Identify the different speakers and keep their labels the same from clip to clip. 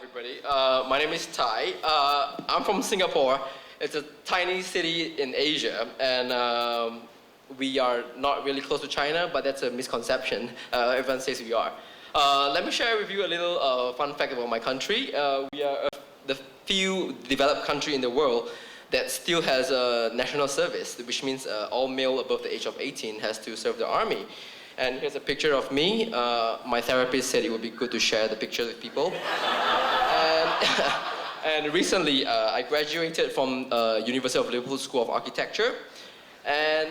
Speaker 1: everybody. My name is Tai. I'm from Singapore. It's a tiny city in Asia, and we are not really close to China, but that's a misconception. Everyone says we are. Let me share with you a little fun fact about my country. We are the few developed country in the world that still has a national service, which means all male above the age of 18 has to serve the army. And here's a picture of me. My therapist said it would be good to share the picture with people. And recently, I graduated from University of Liverpool School of Architecture. And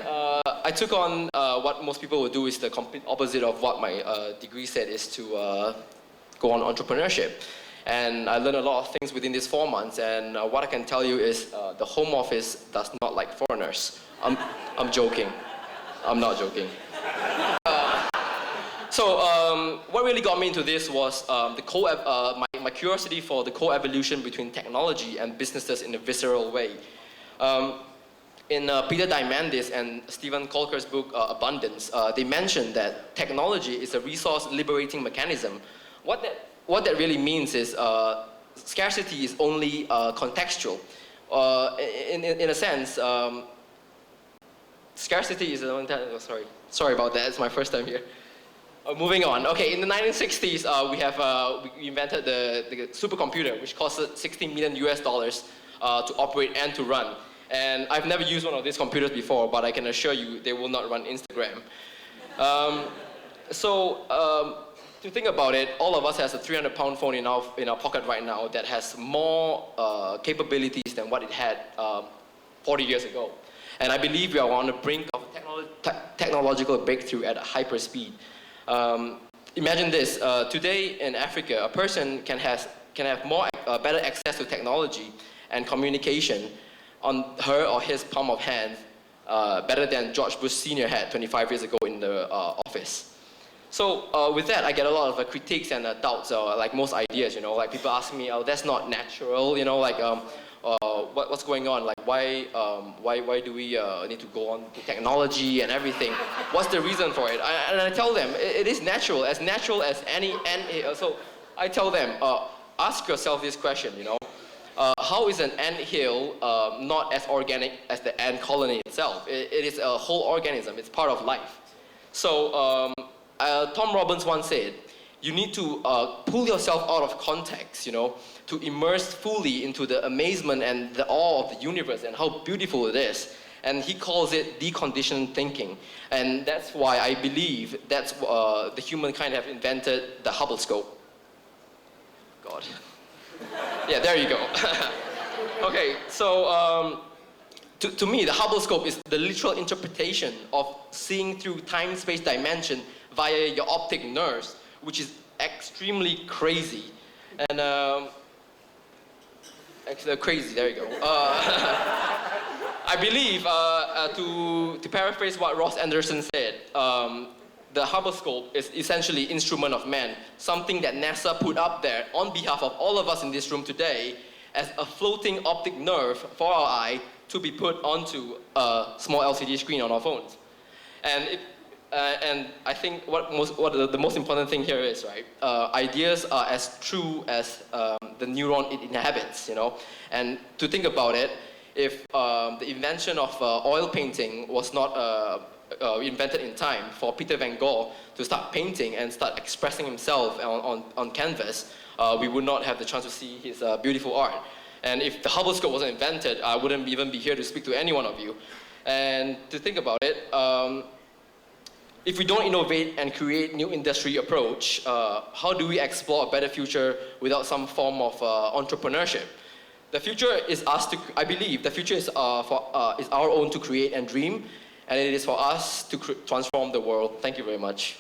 Speaker 1: I took on what most people would do is the complete opposite of what my degree said, is to go on entrepreneurship. And I learned a lot of things within these 4 months. And what I can tell you is the Home Office does not like foreigners. I'm joking. I'm not joking. So what really got me into this was my curiosity for the co-evolution between technology and businesses in a visceral way. In Peter Diamandis and Stephen Kolker's book, Abundance, they mentioned that technology is a resource-liberating mechanism. What that really means is scarcity is only contextual. In a sense, scarcity is sorry about that. It's my first time here. Moving on. Okay, in the 1960s, we invented the supercomputer, which costed $16 million to operate and to run. And I've never used one of these computers before, but I can assure you they will not run Instagram. To think about it, all of us has a 300-pound phone in our pocket right now that has more capabilities than what it had 40 years ago. And I believe we are on the brink of technological breakthrough at a hyper speed. Imagine this, today in Africa, a person can have better access to technology and communication on her or his palm of hand, better than George Bush Sr. had 25 years ago in the office. So with that, I get a lot of critiques and doubts, like most ideas, like people ask me, oh, that's not natural, like what's going on? Like why do we need to go on to technology and everything? What's the reason for it? And I tell them, it is natural as any ant. So I tell them, ask yourself this question, how is an ant hill not as organic as the ant colony itself? It is a whole organism. It's part of life. So Tom Robbins once said, you need to pull yourself out of context, to immerse fully into the amazement and the awe of the universe and how beautiful it is. And he calls it deconditioned thinking. And that's why I believe that's the humankind have invented the Hubble scope. God. Yeah, there you go. Okay, so to me, the Hubble scope is the literal interpretation of seeing through time-space dimension via your optic nerves, which is extremely crazy. And actually, crazy, there you go. I believe, to paraphrase what Ross Anderson said, the Hubble scope is essentially instrument of man, something that NASA put up there on behalf of all of us in this room today as a floating optic nerve for our eye to be put onto a small LCD screen on our phones. And I think the most important thing here is, right, ideas are as true as the neuron it inhabits, And to think about it, if the invention of oil painting was not invented in time for Peter Van Gogh to start painting and start expressing himself on canvas, we would not have the chance to see his beautiful art. And if the Hubble scope wasn't invented, I wouldn't even be here to speak to any one of you. And to think about it, if we don't innovate and create new industry approach, how do we explore a better future without some form of entrepreneurship? The future is I believe the future is our own to create and dream, and it is for us to transform the world. Thank you very much.